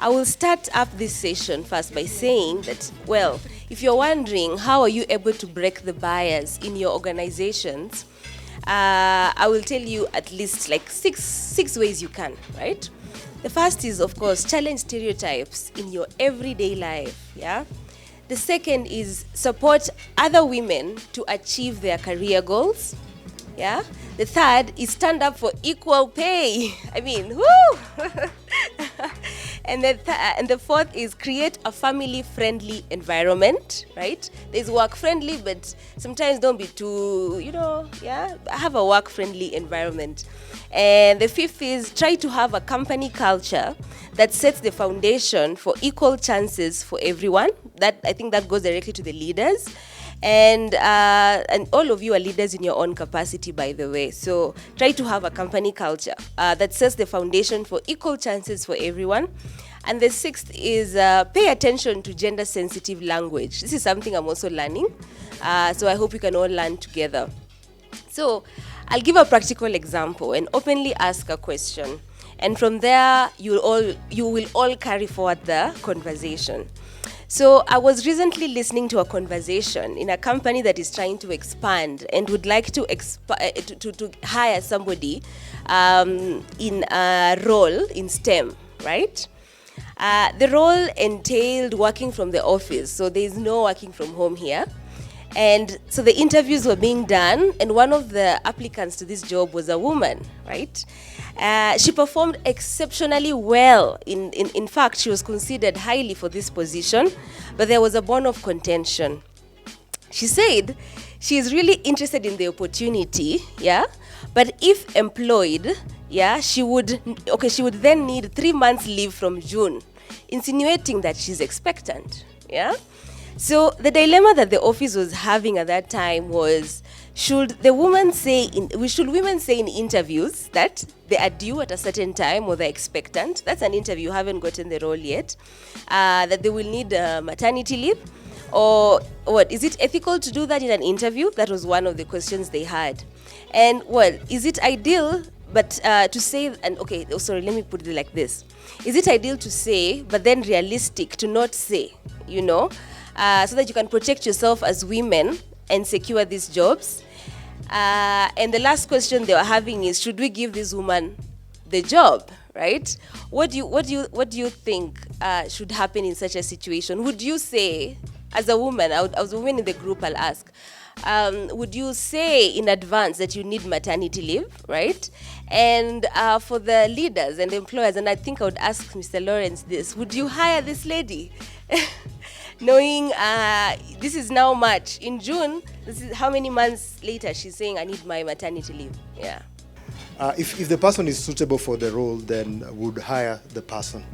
I will start up this session first by saying that, well, if you're wondering how are you able to break the bias in your organizations, I will tell you at least like six ways you can, right? The first is, of course, challenge stereotypes in your everyday life, yeah? The second is support other women to achieve their career goals, yeah? The third is stand up for equal pay. I mean, whoo! And the fourth is create a family-friendly environment, right? There's work-friendly, but sometimes don't be too, have a work-friendly environment. And the fifth is try to have a company culture that sets the foundation for equal chances for everyone. That, I think, that goes directly to the leaders. And all of you are leaders in your own capacity, by the way. So try to have a company culture that sets the foundation for equal chances for everyone. And the sixth is pay attention to gender-sensitive language. This is something I'm also learning. So I hope we can all learn together. So I'll give a practical example and openly ask a question. And from there, you will all carry forward the conversation. So I was recently listening to a conversation in a company that is trying to expand and would like to hire somebody in a role in STEM, right? The role entailed working from the office, so there is no working from home here. And so the interviews were being done, and one of the applicants to this job was a woman, right? She performed exceptionally well. In fact, she was considered highly for this position, but there was a bone of contention. She said she is really interested in the opportunity, yeah, but if employed, yeah, she would then need 3 months leave from June, insinuating that she's expectant, yeah. So the dilemma that the office was having at that time was, should women say in interviews that they are due at a certain time or they're expectant? That's an interview, haven't gotten the role yet. That they will need maternity leave? Or what, is it ethical to do that in an interview? That was one of the questions they had. And well, is it ideal but to say, and okay, sorry, let me put it like this. Is it ideal to say, but then realistic to not say, so that you can protect yourself as women and secure these jobs? And the last question they were having is, should we give this woman the job, right? What do you think should happen in such a situation? Would you say, as a woman, as a woman in the group, I'll ask, would you say in advance that you need maternity leave, right? And for the leaders and the employers, and I think I would ask Mr. Lawrence this, would you hire this lady? Knowing this is now March. In June, this is how many months later she's saying, I need my maternity leave. Yeah. If the person is suitable for the role, then would hire the person.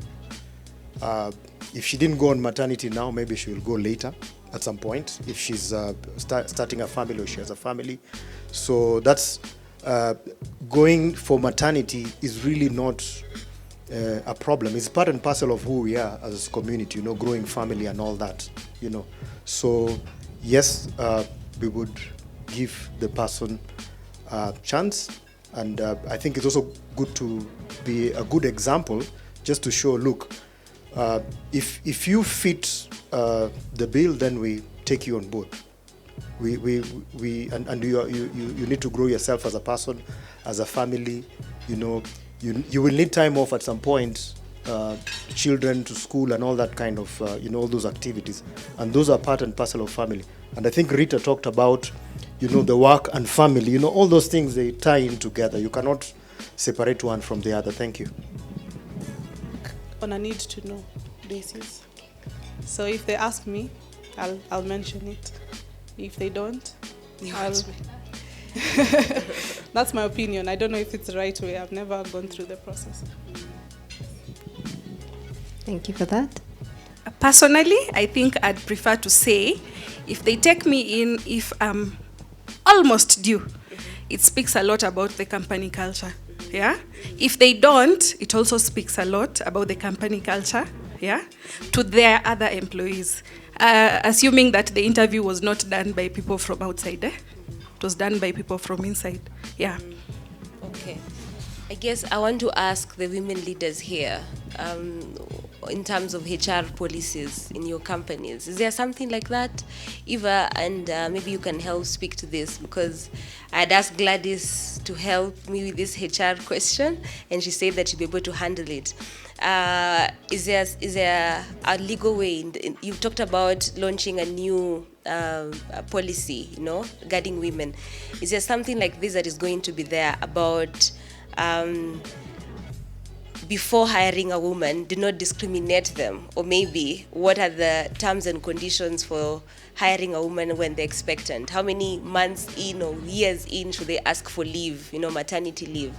If she didn't go on maternity now, maybe she will go later at some point if she's starting a family or she has a family. So that's going for maternity is really not a problem. It's part and parcel of who we are as a community, growing family and all that, So yes, we would give the person a chance, and I think it's also good to be a good example, just to show, look, if you fit the bill, then we take you on board. And you need to grow yourself as a person, as a family, You will need time off at some point, children to school and all that kind of, all those activities. And those are part and parcel of family. And I think Rita talked about, the work and family, all those things, they tie in together. You cannot separate one from the other. Thank you. On a need to know basis. So if they ask me, I'll mention it. If they don't, That's my opinion. I don't know if it's the right way. I've never gone through the process. Thank you for that. Personally, I think I'd prefer to say, if they take me in, if I'm almost due, it speaks a lot about the company culture. Yeah. If they don't, it also speaks a lot about the company culture. Yeah. To their other employees, assuming that the interview was not done by people from outside. It was done by people from inside. Yeah. Okay. I guess I want to ask the women leaders here, in terms of HR policies in your companies? Is there something like that, Eva? And maybe you can help speak to this, because I'd asked Gladys to help me with this HR question, and she said that she'd be able to handle it. Is there a legal way? You've talked about launching a new policy, regarding women. Is there something like this that is going to be there about before hiring a woman, do not discriminate them? Or maybe what are the terms and conditions for hiring a woman when they're expectant? How many months in or years in should they ask for leave, maternity leave?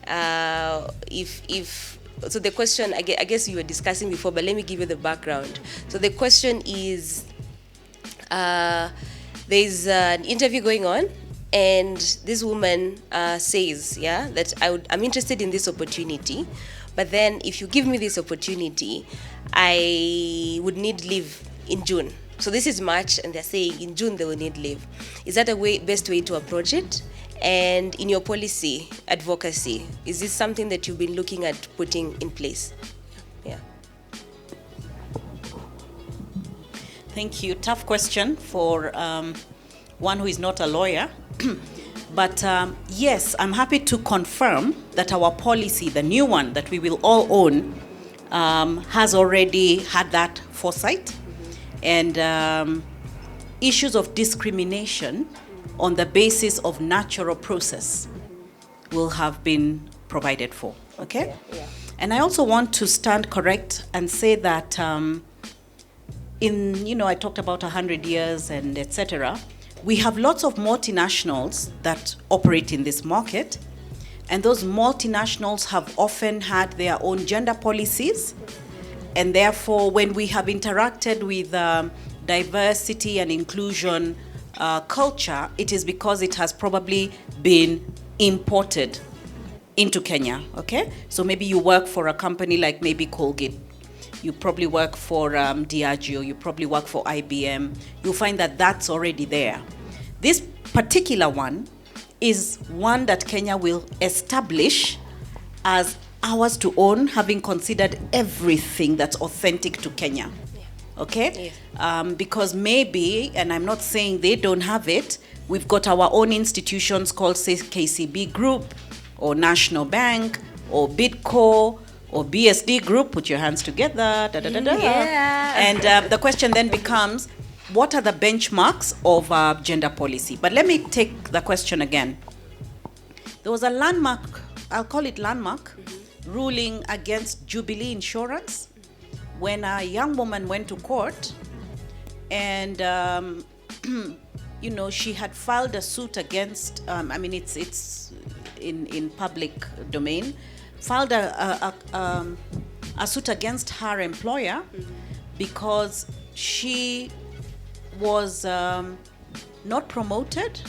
So the question, I guess you were discussing before, but let me give you the background. So the question is, there's an interview going on, and this woman says, that I'm interested in this opportunity, but then if you give me this opportunity, I would need leave in June. So this is March, and they're saying in June they will need leave. Is that best way to approach it? And in your policy advocacy, is this something that you've been looking at putting in place? Yeah. Thank you. Tough question for one who is not a lawyer. But yes, I'm happy to confirm that our policy, the new one that we will all own, has already had that foresight. And issues of discrimination on the basis of natural process will have been provided for, okay? Yeah. And I also want to stand correct and say that I talked about 100 years and etc. We have lots of multinationals that operate in this market, and those multinationals have often had their own gender policies, and therefore when we have interacted with diversity and inclusion culture, it is because it has probably been imported into Kenya, okay? So maybe you work for a company like maybe Colgate, you probably work for Diageo, you probably work for IBM, you'll find that that's already there. This particular one is one that Kenya will establish as ours to own, having considered everything that's authentic to Kenya. Okay? Yes. Because maybe, and I'm not saying they don't have it, we've got our own institutions called, say, KCB Group, or National Bank, or Bidco, or BSD Group, put your hands together, Yeah. And the question then becomes, what are the benchmarks of gender policy? But let me take the question again. There was a landmark, I'll call it landmark, ruling against Jubilee Insurance, when a young woman went to court and she had filed a suit against it's in public domain, filed a suit against her employer because she was not promoted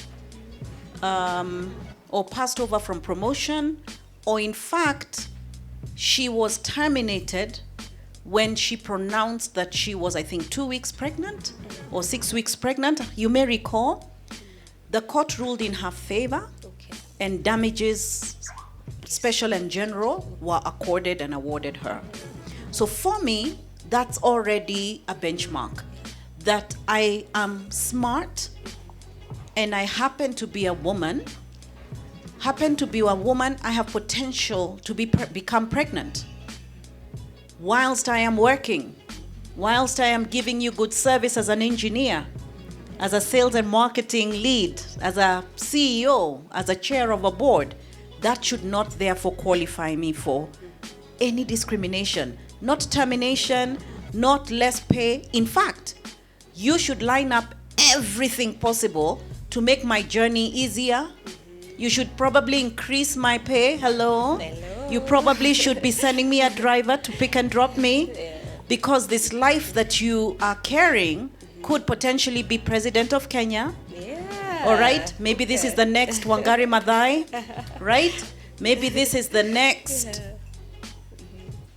or passed over from promotion, or in fact she was terminated when she pronounced that she was, I think, 2 weeks pregnant or 6 weeks pregnant. You may recall, the court ruled in her favor, and damages, special and general, were accorded and awarded her. So for me, that's already a benchmark, that I am smart and I happen to be a woman, I have potential to become pregnant. Whilst I am working, whilst I am giving you good service as an engineer, as a sales and marketing lead, as a CEO, as a chair of a board, that should not therefore qualify me for any discrimination, not termination, not less pay. In fact, you should line up everything possible to make my journey easier. You should probably increase my pay. Hello. You probably should be sending me a driver to pick and drop me, because this life that you are carrying could potentially be president of Kenya. Yeah. All right? Maybe this is the next Wangari Maathai, right? Maybe this is the next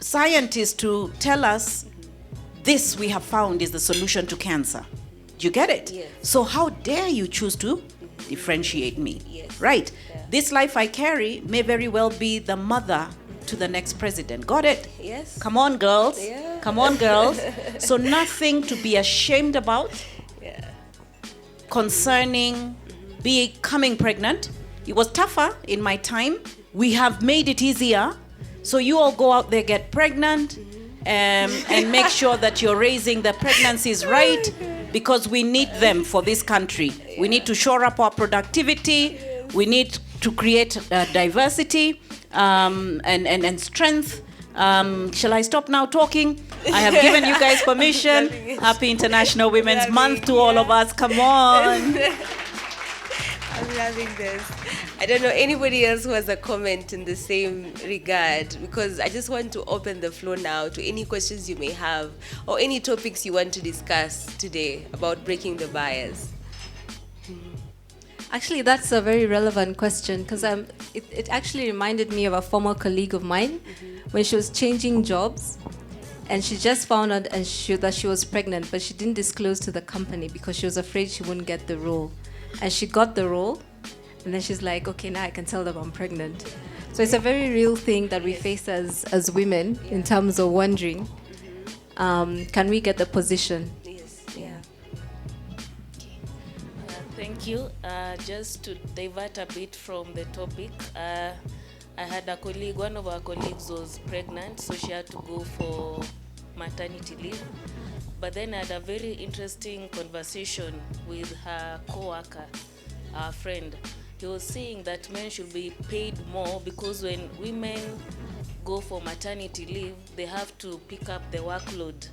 scientist to tell us this we have found is the solution to cancer. Do you get it? Yes. So how dare you choose to differentiate me? Yes. Right? Yeah. This life I carry may very well be the mother to the next president. Got it? Yes. Come on, girls. Yeah. Come on, girls. So nothing to be ashamed about Yeah. concerning becoming pregnant. It was tougher in my time. We have made it easier. So you all go out there, get pregnant, and make sure that you're raising the pregnancies right, because we need them for this country. We need to shore up our productivity. We need to create diversity and strength. Shall I stop now talking? I have given you guys permission. Happy International Women's Month to all of us. Come on. I'm loving this. I don't know anybody else who has a comment in the same regard, because I just want to open the floor now to any questions you may have or any topics you want to discuss today about breaking the bias. Actually, that's a very relevant question, because it actually reminded me of a former colleague of mine when she was changing jobs, and she just found out that she was pregnant, but she didn't disclose to the company because she was afraid she wouldn't get the role. And she got the role, and then she's like, okay, now I can tell them I'm pregnant. So it's a very real thing that we face as women in terms of wondering, can we get the position? Yes. Yeah. Thank you. Just to divert a bit from the topic, I had a colleague, one of our colleagues was pregnant, so she had to go for maternity leave. But then I had a very interesting conversation with her co-worker, our friend. He was saying that men should be paid more, because when women go for maternity leave, they have to pick up the workload,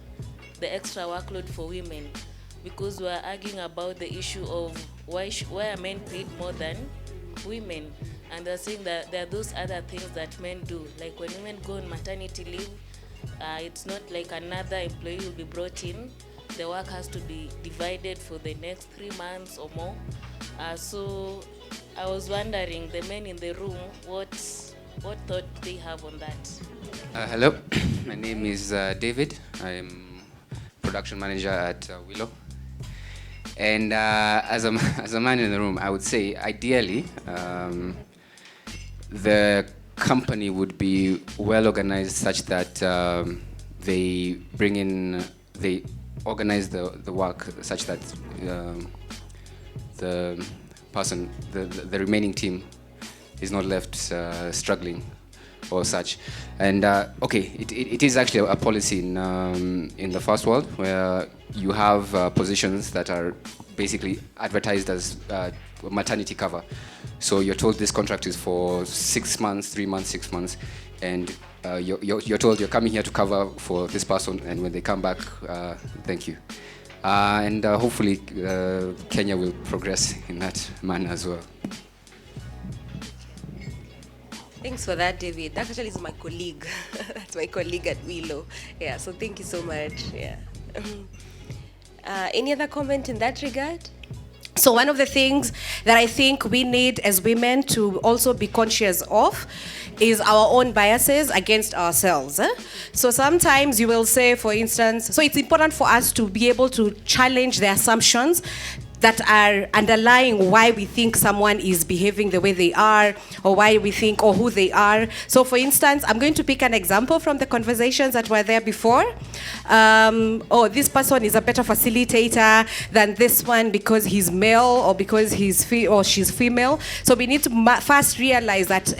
the extra workload for women. Because we are arguing about the issue of why are men paid more than women. And they're saying that there are those other things that men do. Like when women go on maternity leave, it's not like another employee will be brought in. The work has to be divided for the next 3 months or more. So I was wondering, the men in the room, what thought they have on that? Hello, my name is David. I'm production manager at Willow. And as a man in the room, I would say ideally the company would be well organized such that they organize the work such that the person, the remaining team, is not left struggling or such. And okay, it is actually a policy in the first world, where you have positions that are basically advertised as maternity cover. So you're told this contract is for 6 months, 3 months, 6 months, and you're told you're coming here to cover for this person, and when they come back, thank you. And hopefully Kenya will progress in that manner as well. Thanks for that, David. That actually is my colleague. That's my colleague at Willow. Yeah, so thank you so much. Yeah. Any other comment in that regard? So one of the things that I think we need as women to also be conscious of is our own biases against ourselves. So sometimes you will say, for instance, so it's important for us to be able to challenge the assumptions that are underlying why we think someone is behaving the way they are, or why we think, or who they are. So for instance, I'm going to pick an example from the conversations that were there before. Oh, this person is a better facilitator than this one because he's male, or because he's or she's female. So we need to first realize that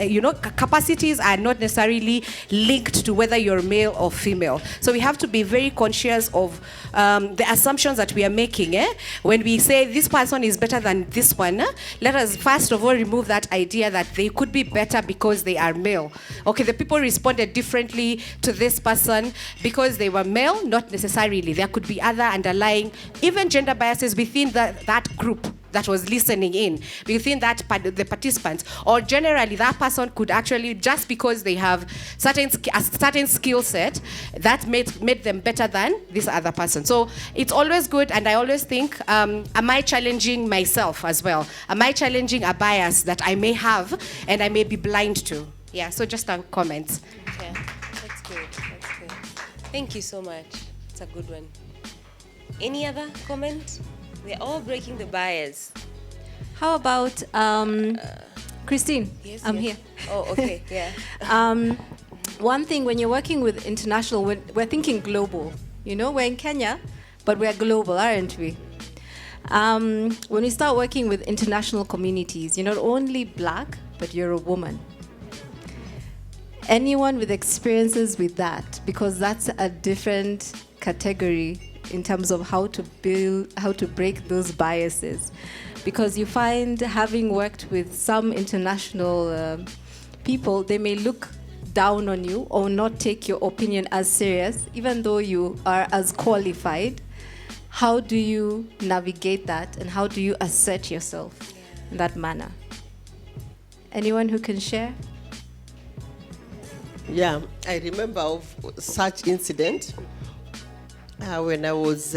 capacities are not necessarily linked to whether you're male or female. So we have to be very conscious of the assumptions that we are making. When we say this person is better than this one, let us first of all remove that idea that they could be better because they are male. Okay, the people responded differently to this person because they were male, not necessarily. There could be other underlying, even gender biases within that group that was listening in, within that the participants, or generally that person could actually, just because they have a certain skill set, that made them better than this other person. So it's always good, and I always think, am I challenging myself as well? Am I challenging a bias that I may have and I may be blind to? Yeah, so just a comment. Okay, that's good. That's good. Thank you so much. It's a good one. Any other comment? We're all breaking the bias. How about Christine? Yes, I'm yes. here. Oh, okay, yeah. one thing when you're working with international, we're thinking global. You know, we're in Kenya, but we're global, aren't we? When we start working with international communities, you're not only black, but you're a woman. Anyone with experiences with that, because that's a different category in terms of how to break those biases. Because you find, having worked with some international people, they may look down on you or not take your opinion as serious, even though you are as qualified. How do you navigate that, and how do you assert yourself in that manner? Anyone who can share? Yeah, I remember of such incident when I was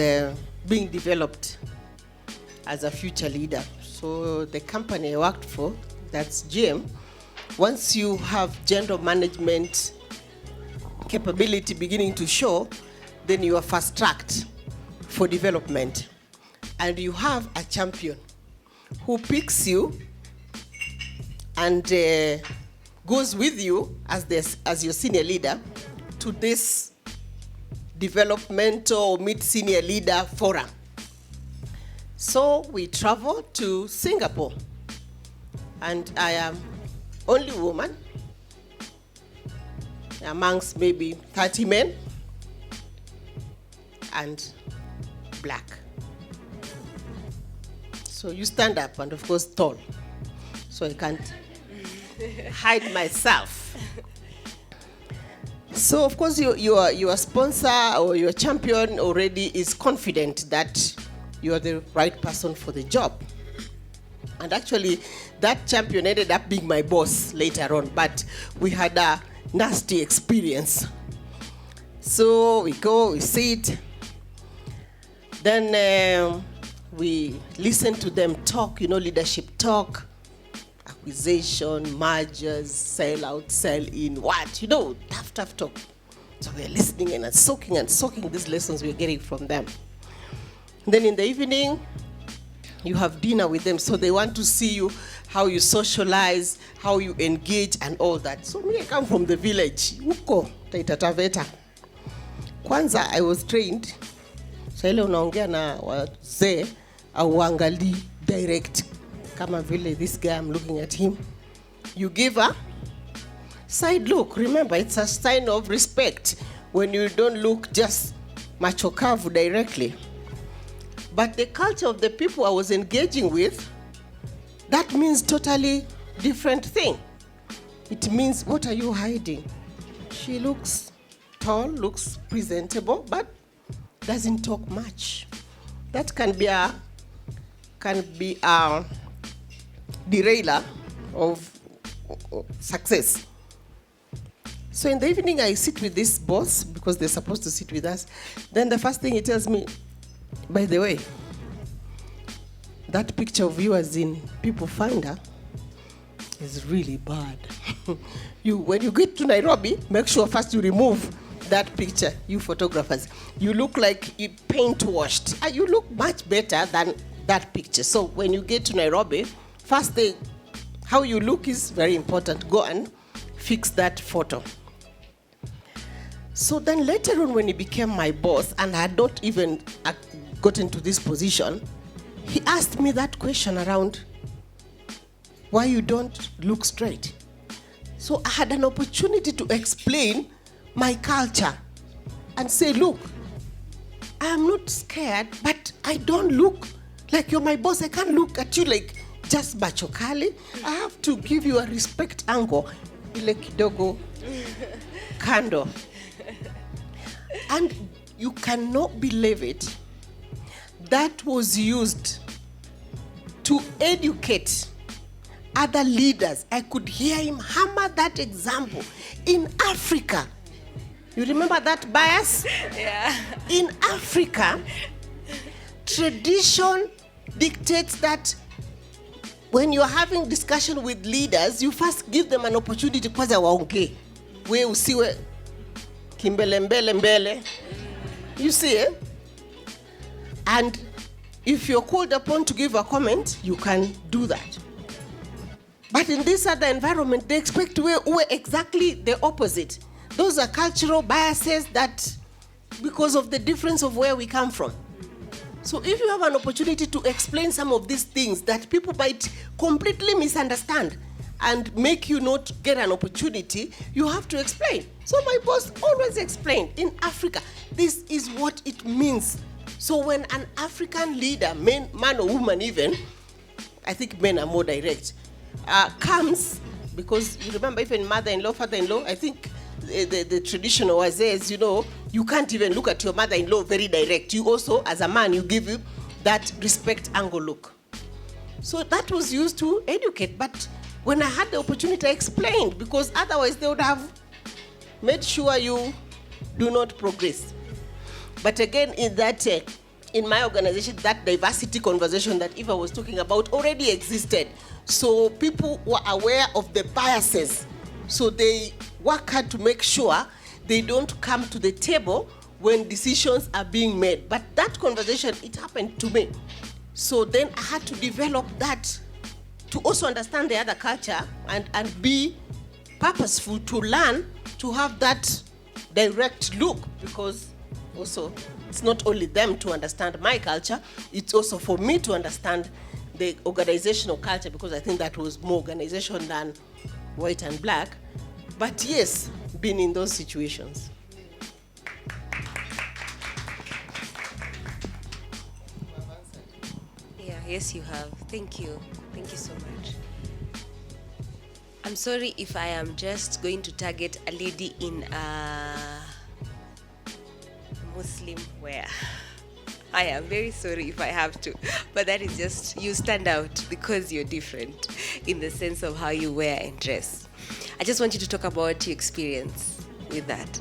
being developed as a future leader. So the company I worked for, that's GM, once you have general management capability beginning to show, then you are fast-tracked for development. And you have a champion who picks you and goes with you as your senior leader to this developmental mid-senior leader forum. So we traveled to Singapore, and I am only woman amongst maybe 30 men and black. So you stand up, and of course tall, so I can't hide myself. So of course your sponsor or your champion already is confident that you are the right person for the job. And actually that champion ended up being my boss later on, but we had a nasty experience. So we go, we sit, then we listen to them talk, leadership talk, acquisition, mergers, sell out, sell in, tough talk. So we're listening and soaking these lessons we're getting from them. Then in the evening, you have dinner with them, so they want to see you, how you socialize, how you engage, and all that. So me, I come from the village, huko Taita Taveta. Kwanza, I was trained, so ile unaongea na wazee, auangali direct. Kama vile, this guy, I'm looking at him. You give a side look. Remember, it's a sign of respect when you don't look just macho kavu directly. But the culture of the people I was engaging with, that means totally different thing. It means, what are you hiding? She looks tall, looks presentable, but doesn't talk much. That can be a derailer of success. So in the evening, I sit with this boss, because they're supposed to sit with us. Then the first thing he tells me, by the way, that picture of you as in People Finder is really bad. When you get to Nairobi, make sure first you remove that picture, you photographers. You look like you paint washed. You look much better than that picture. So when you get to Nairobi, first thing, how you look is very important. Go and fix that photo. So then later on, when he became my boss, and I had not even gotten to this position, he asked me that question around why you don't look straight. So I had an opportunity to explain my culture and say, look, I am not scared, but I don't look like you're my boss. I can't look at you like just machokali. I have to give you a respect angle. Ile kidogo kando. And you cannot believe it. That was used to educate other leaders. I could hear him hammer that example. In Africa, you remember that bias? Yeah. In Africa, tradition dictates that when you're having discussion with leaders, you first give them an opportunity kwanza waongee. We usiwe kimbele mbele mbele. You see, eh? And if you're called upon to give a comment, you can do that. But in this other environment, they expect to wear exactly the opposite. those are cultural biases that, because of the difference of where we come from. So if you have an opportunity to explain some of these things that people might completely misunderstand and make you not get an opportunity, you have to explain. So my boss always explained, in Africa, this is what it means. So when an African leader, man or woman even, I think men are more direct, comes, because you remember even mother-in-law, father-in-law, I think the tradition always says, you can't even look at your mother-in-law very direct. You also, as a man, you give you that respect angle look. So that was used to educate, but when I had the opportunity, I explained, because otherwise they would have made sure you do not progress. But again, in my organization, that diversity conversation that Eva was talking about already existed. So people were aware of the biases. So they work hard to make sure they don't come to the table when decisions are being made. But that conversation, it happened to me. So then I had to develop that to also understand the other culture and be purposeful to learn to have that direct look, because also it's not only them to understand my culture, it's also for me to understand the organizational culture, because I think that was more organization than white and black. But yes, been in those situations. Yeah, yes, you have. Thank you. Thank you so much. I'm sorry if I am just going to target a lady in Muslim wear. I am very sorry if I have to, but that is just, you stand out because you're different in the sense of how you wear and dress. I just want you to talk about your experience with that.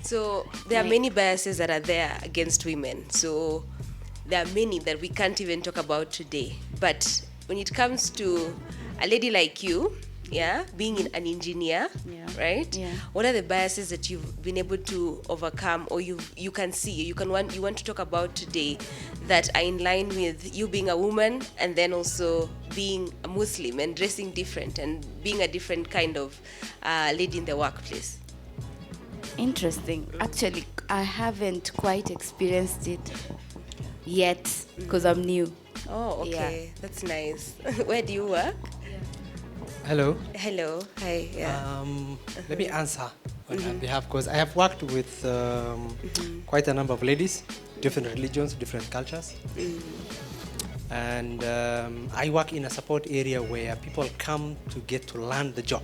So there are many biases that are there against women. So there are many that we can't even talk about today. But when it comes to a lady like you, being an engineer, right? Yeah. What are the biases that you've been able to overcome, or you can see, you want to talk about today that are in line with you being a woman and then also being a Muslim and dressing different and being a different kind of lady in the workplace? Interesting. Actually, I haven't quite experienced it yet because I'm new. Oh, okay. Yeah. That's nice. Where do you work? Hello. Hello. Hi. Yeah. Let me answer on her behalf, because I have worked with quite a number of ladies, different religions, different cultures. And I work in a support area where people come to get to learn the job.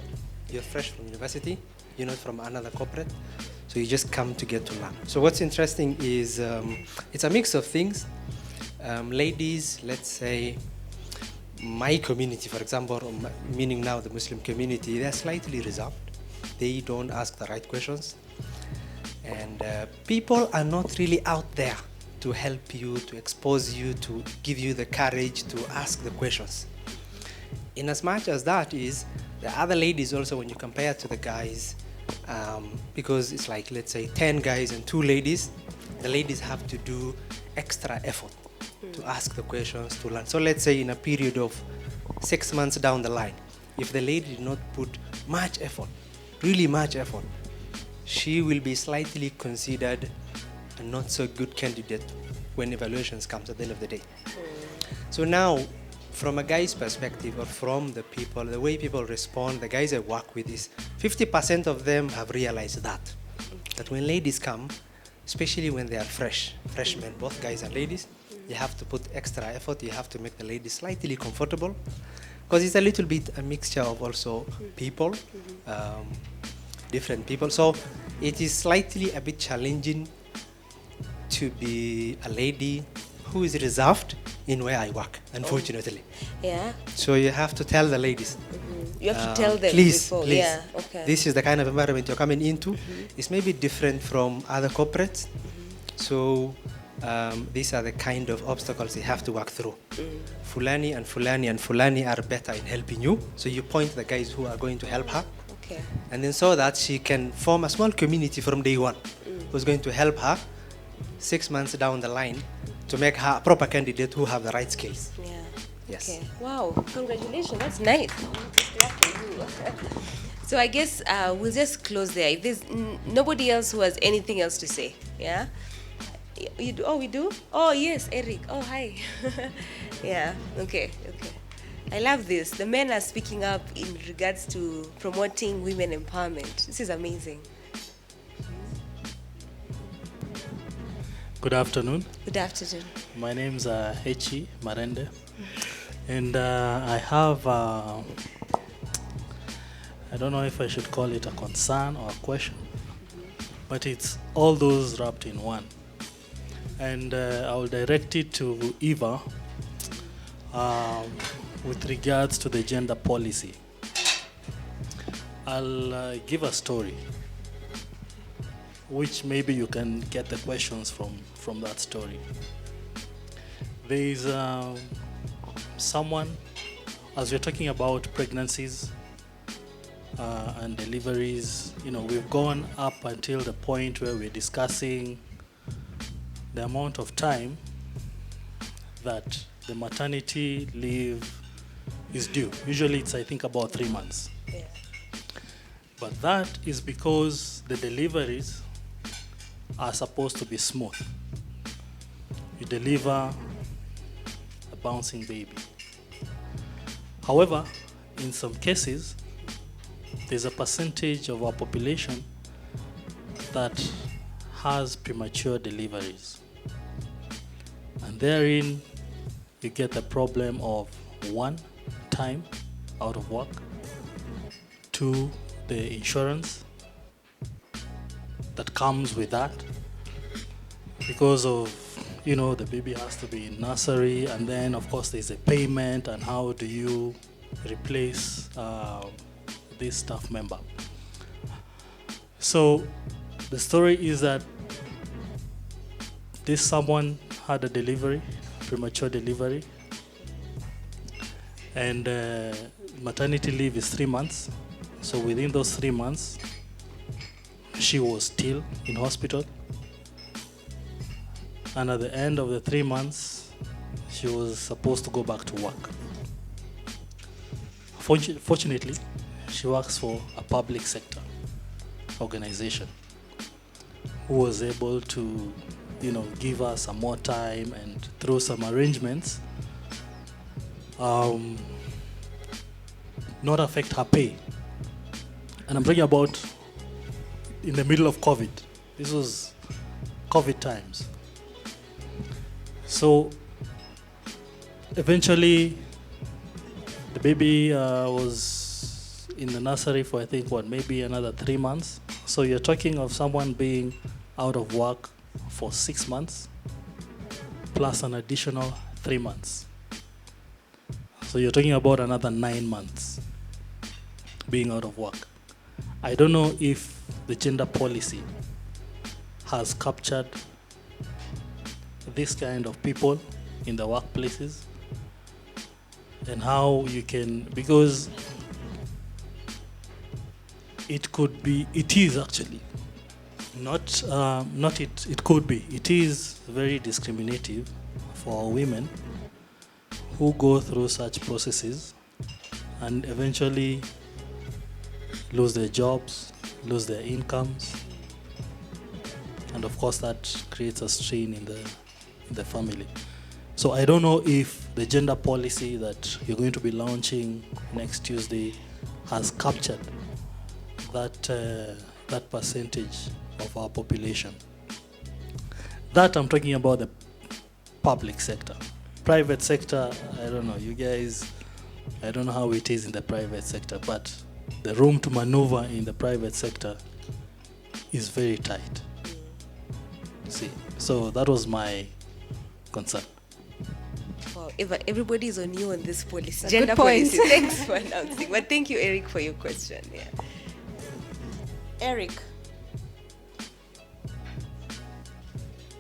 You're fresh from university, you're not from another corporate, so you just come to get to learn. So what's interesting is it's a mix of things. Ladies, let's say, my community, for example, meaning now the Muslim community, they're slightly reserved. They don't ask the right questions. And people are not really out there to help you, to expose you, to give you the courage to ask the questions. In as much as that is, the other ladies also, when you compare to the guys, because it's like, let's say, 10 guys and 2 ladies, the ladies have to do extra effort to ask the questions, to learn. So let's say in a period of 6 months down the line, if the lady did not put much effort, really much effort, she will be slightly considered a not so good candidate when evaluations comes at the end of the day. So now, from a guy's perspective, or from the people, the way people respond, the guys I work with is 50% of them have realized that when ladies come, especially when they are freshmen, both guys and ladies, you have to put extra effort. You have to make the ladies slightly comfortable, because it's a little bit a mixture of also people, different people. So it is slightly a bit challenging to be a lady who is reserved in where I work, unfortunately. Yeah. So you have to tell the ladies. You have to tell them please, before. Please. Yeah. Okay. This is the kind of environment you're coming into. It's maybe different from other corporates. So these are the kind of obstacles you have to work through. Fulani and Fulani and Fulani are better in helping you. So you point the guys who are going to help her. Okay. And then so that she can form a small community from day one who's going to help her 6 months down the line to make her a proper candidate who have the right skills. Yeah. Yes. Okay. Wow. Congratulations. That's nice. Just clap for you. So I guess we'll just close there. If there's nobody else who has anything else to say, yeah? You do? Oh, we do? Oh, yes, Eric. Oh, hi. Yeah, okay. I love this. The men are speaking up in regards to promoting women empowerment. This is amazing. Good afternoon. Good afternoon. My name's Hechi Marende, and I have, I don't know if I should call it a concern or a question, but it's all those wrapped in one. And I will direct it to Eva with regards to the gender policy. I'll give a story, which maybe you can get the questions from that story. There is someone, as we're talking about pregnancies and deliveries, we've gone up until the point where we're discussing the amount of time that the maternity leave is due. Usually it's, I think, about 3 months. Yeah. But that is because the deliveries are supposed to be smooth. You deliver a bouncing baby. However, in some cases, there's a percentage of our population that has premature deliveries. And therein, you get the problem of 1, time out of work, 2, the insurance that comes with that, because of, the baby has to be in nursery, and then of course there's a payment, and how do you replace this staff member? So the story is that this someone had a delivery, premature delivery, and maternity leave is 3 months. So within those 3 months, she was still in hospital. And at the end of the 3 months, she was supposed to go back to work. Fortunately, she works for a public sector organization who was able to give her some more time, and through some arrangements, not affect her pay. And I'm talking about in the middle of COVID. This was COVID times. So eventually the baby was in the nursery for, I think, maybe another 3 months. So you're talking of someone being out of work for 6 months plus an additional 3 months. So you're talking about another 9 months being out of work. I don't know if the gender policy has captured this kind of people in the workplaces, and how you can, because it is actually it could be. It is very discriminative for women who go through such processes and eventually lose their jobs, lose their incomes, and of course that creates a strain in the family. So I don't know if the gender policy that you're going to be launching next Tuesday has captured that percentage of our population. That I'm talking about the public sector. Private sector, I don't know, you guys, I don't know how it is in the private sector, but the room to maneuver in the private sector is very tight. See, so that was my concern. Wow, Eva, everybody's on you on this policy. A Gender good point. policy. Thanks for announcing. But thank you, Eric, for your question. Yeah. Eric,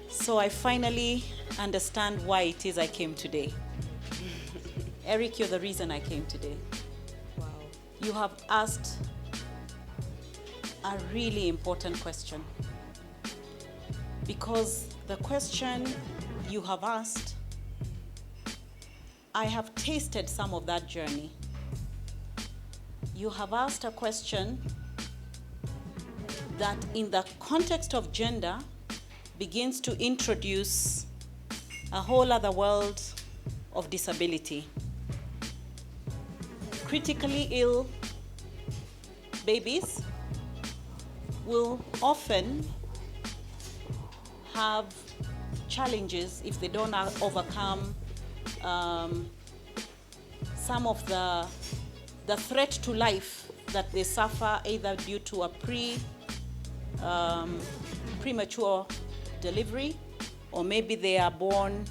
so I finally understand why it is I came today. Eric, you're the reason I came today. Wow. You have asked a really important question, because the question you have asked, I have tasted some of that journey. you have asked a question that in the context of gender begins to introduce a whole other world of disability. Critically ill babies will often have challenges if they don't overcome some of the threat to life that they suffer either due to a premature delivery, or maybe they are born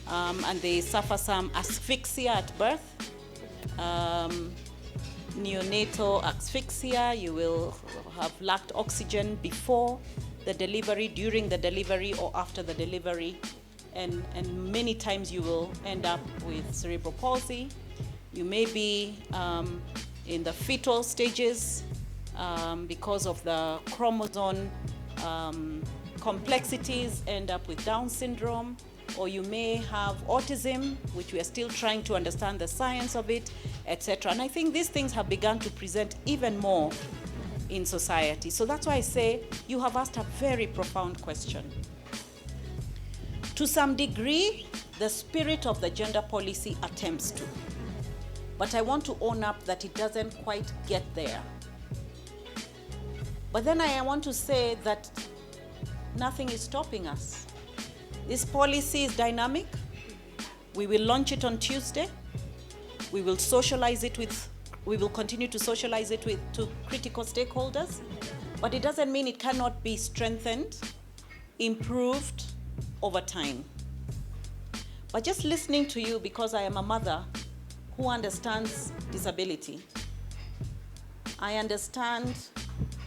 and they suffer some asphyxia at birth. Neonatal asphyxia, you will have lacked oxygen before the delivery, during the delivery, or after the delivery. And many times you will end up with cerebral palsy. You may be in the fetal stages because of the chromosome complexities, end up with Down syndrome, or you may have autism, which we are still trying to understand the science of it, etc. And I think these things have begun to present even more in society. So that's why I say you have asked a very profound question. To some degree, the spirit of the gender policy attempts to. But I want to own up that it doesn't quite get there. But then I want to say that nothing is stopping us. This policy is dynamic. We will launch it on Tuesday. We will continue to socialize it to critical stakeholders. But it doesn't mean it cannot be strengthened, improved over time. But just listening to you, because I am a mother who understands disability, I understand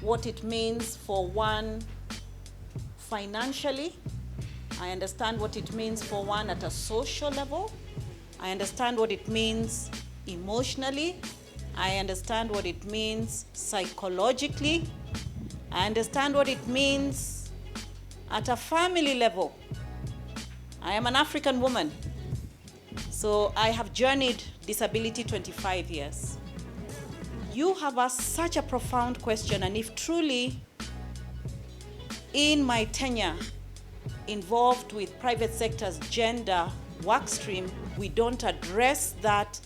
what it means for one financially. I understand what it means for one at a social level. I understand what it means emotionally. I understand what it means psychologically. I understand what it means at a family level. I am an African woman, so I have journeyed disability 25 years. You have asked such a profound question, and if truly in my tenure involved with private sector's gender work stream, we don't address that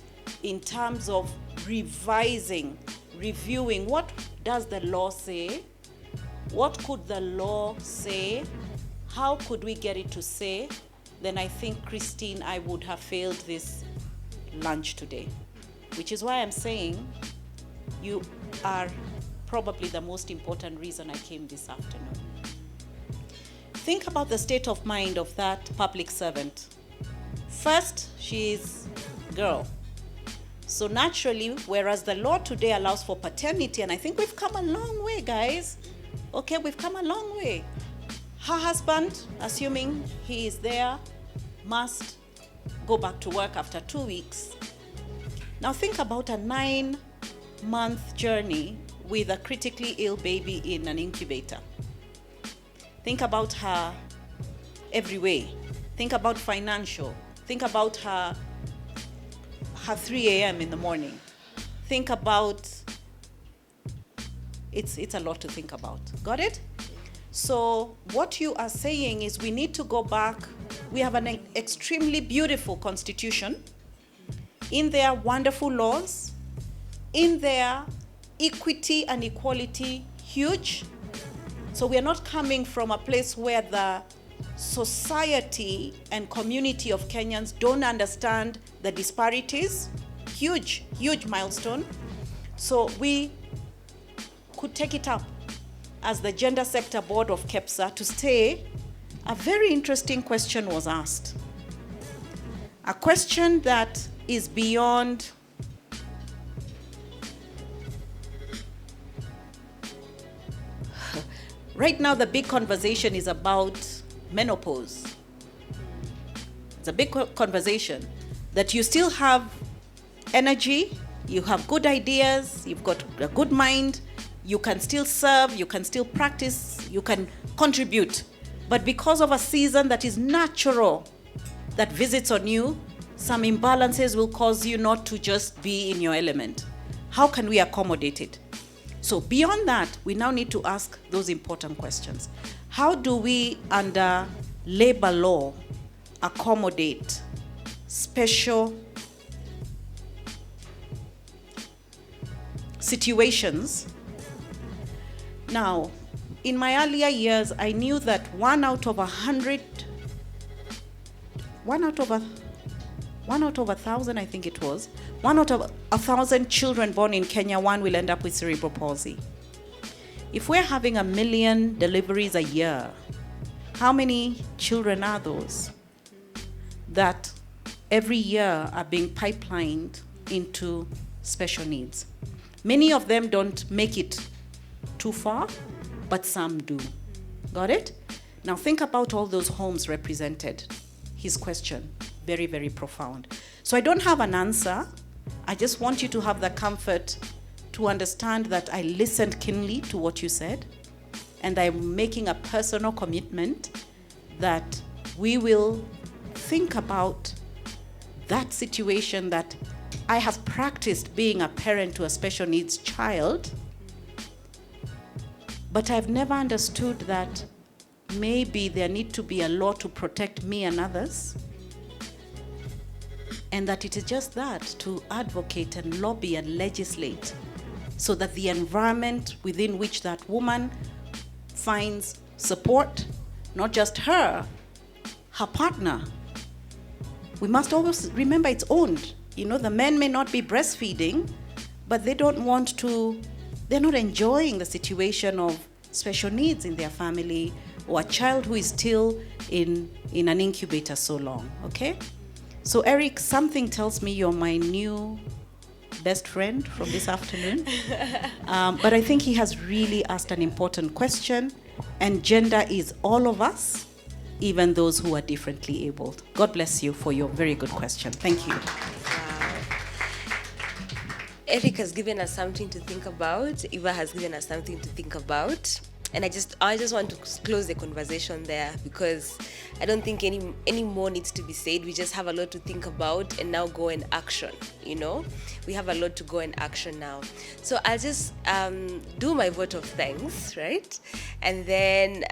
in terms of revising, reviewing, what does the law say? What could the law say? How could we get it to say? Then I think, Christine, I would have failed this lunch today, which is why I'm saying you are probably the most important reason I came this afternoon. Think about the state of mind of that public servant. First, she's a girl. So naturally, whereas the law today allows for paternity, and I think we've come a long way, guys. Okay, we've come a long way. Her husband, assuming he is there, must go back to work after 2 weeks. Now think about a 9-month journey with a critically ill baby in an incubator. Think about her every way. Think about financial. Think about her 3 a.m. in the morning. Think about, it's a lot to think about. Got it? So what you are saying is we need to go back. We have an extremely beautiful constitution. In there, wonderful laws. In there, equity and equality, huge. So we are not coming from a place where the society and community of Kenyans don't understand the disparities. Huge, huge milestone. So we could take it up as the Gender Sector Board of KEPSA to say, a very interesting question was asked. A question that is beyond right now. The big conversation is about menopause. It's a big conversation that you still have energy, you have good ideas, you've got a good mind, you can still serve, you can still practice, you can contribute. But because of a season that is natural, that visits on you, some imbalances will cause you not to just be in your element. How can we accommodate it? So beyond that, we now need to ask those important questions. How do we, under labor law, accommodate special situations? Now, in my earlier years, I knew that 1 out of 1,000, I think it was, 1 out of 1,000 children born in Kenya, one will end up with cerebral palsy. If we're having 1 million deliveries a year, how many children are those that every year are being pipelined into special needs? Many of them don't make it too far, but some do. Got it? Now think about all those homes represented. His question, very, very profound. So I don't have an answer. I just want you to have the comfort to understand that I listened keenly to what you said, and I'm making a personal commitment that we will think about that situation that I have practiced being a parent to a special needs child, but I've never understood that maybe there need to be a law to protect me and others, and that it is just that, to advocate and lobby and legislate so that the environment within which that woman finds support, not just her partner. We must always remember it's owned. You know, the men may not be breastfeeding, but they don't want to, they're not enjoying the situation of special needs in their family, or a child who is still in an incubator so long, okay? So Eric, something tells me you're my new best friend from this afternoon. But I think he has really asked an important question, and gender is all of us, even those who are differently abled. God bless you for your very good question. Thank you. Eric has given us something to think about. Eva has given us something to think about. And I just want to close the conversation there, because I don't think any more needs to be said. We just have a lot to think about and now go in action, you know? We have a lot to go in action now. So I'll just do my vote of thanks, right? And then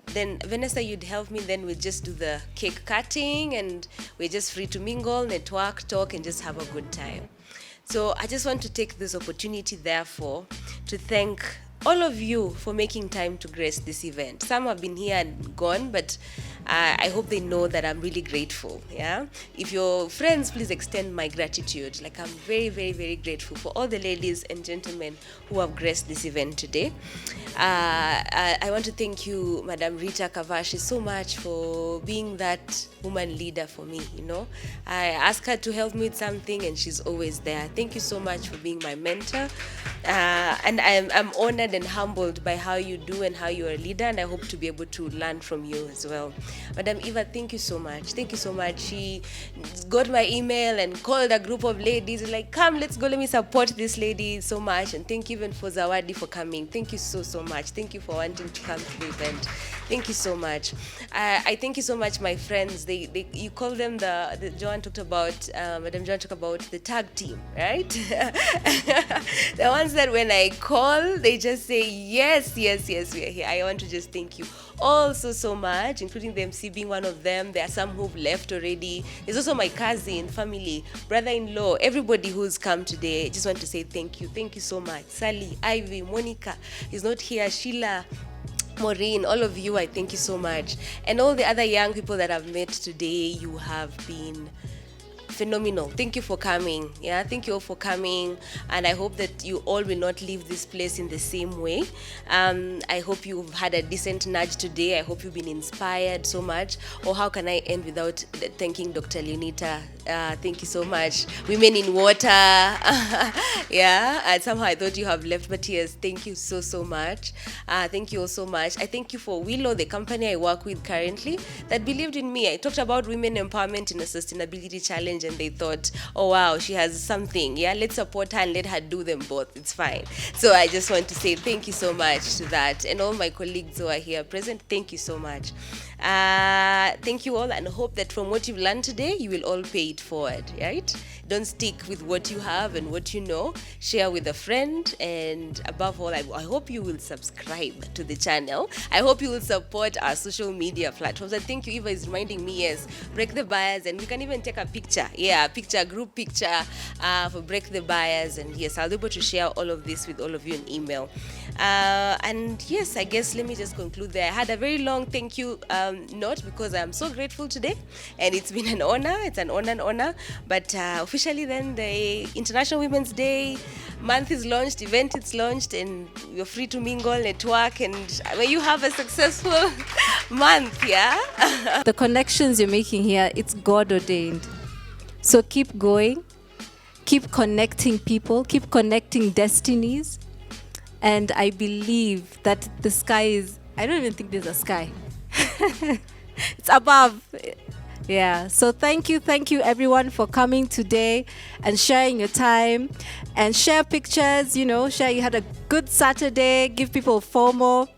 then Vanessa, you'd help me, then we'll just do the cake cutting, and we're just free to mingle, network, talk, and just have a good time. So I just want to take this opportunity, therefore, to thank all of you for making time to grace this event. Some have been here and gone, but I hope they know that I'm really grateful, yeah? If you're friends, please extend my gratitude. Like, I'm very, very, very grateful for all the ladies and gentlemen who have graced this event today. I want to thank you, Madam Rita Kavashi, so much for being that woman leader for me, you know? I ask her to help me with something, and she's always there. Thank you so much for being my mentor. And I'm honored and humbled by how you do and how you're a leader, and I hope to be able to learn from you as well. Madam Eva, thank you so much. Thank you so much. She got my email and called a group of ladies, like, come, let's go, let me support this lady so much. And thank you even for Zawadi for coming. Thank you so, so much. Thank you for wanting to come to the event. Thank you so much. I thank you so much, my friends. You call them Madam Joan talked about the tag team, right? The ones that when I call, they just say, yes, we are here. I want to just thank you also so much, including the MC being one of them. There are some who've left already. There's also my cousin, family, brother-in-law, everybody who's come today. I just want to say thank you. Thank you so much. Sally, Ivy, Monica is not here, Sheila, Maureen, all of you, I thank you so much. And all the other young people that I've met today, you have been phenomenal. Thank you for coming. Yeah, thank you all for coming, and I hope that you all will not leave this place in the same way. I hope you've had a decent nudge today. I hope you've been inspired so much. Or how can I end without thanking Dr. Leonita? Thank you so much. Women in Water. Yeah, and somehow I thought you have left, but yes, thank you so, so much. Thank you all so much. I thank you for Willow, the company I work with currently, that believed in me. I talked about women empowerment in a sustainability challenge, and they thought, oh wow, she has something. Yeah, let's support her and let her do them both. It's fine. So I just want to say thank you so much to that. And all my colleagues who are here present, thank you so much. Thank you all, and hope that from what you've learned today, you will all pay it forward, right? Don't stick with what you have and what you know. Share with a friend, and above all, I hope you will subscribe to the channel. I hope you will support our social media platforms. I think Eva is reminding me, yes, Break the Bias, and we can even take a picture. Yeah, group picture for Break the Bias. And yes, I'll be able to share all of this with all of you in email. And yes, I guess let me just conclude there. I had a very long thank you note because I'm so grateful today, and it's been an honor. It's an honor. But officially, then the International Women's Day month is launched, event is launched, and you're free to mingle, network, and may you have a successful month. Yeah. The connections you're making here, it's God ordained. So keep going, keep connecting people, keep connecting destinies. And I believe that the sky is, I don't even think there's a sky. It's above. Yeah. So thank you everyone for coming today and sharing your time, and share pictures, share you had a good Saturday, give people FOMO.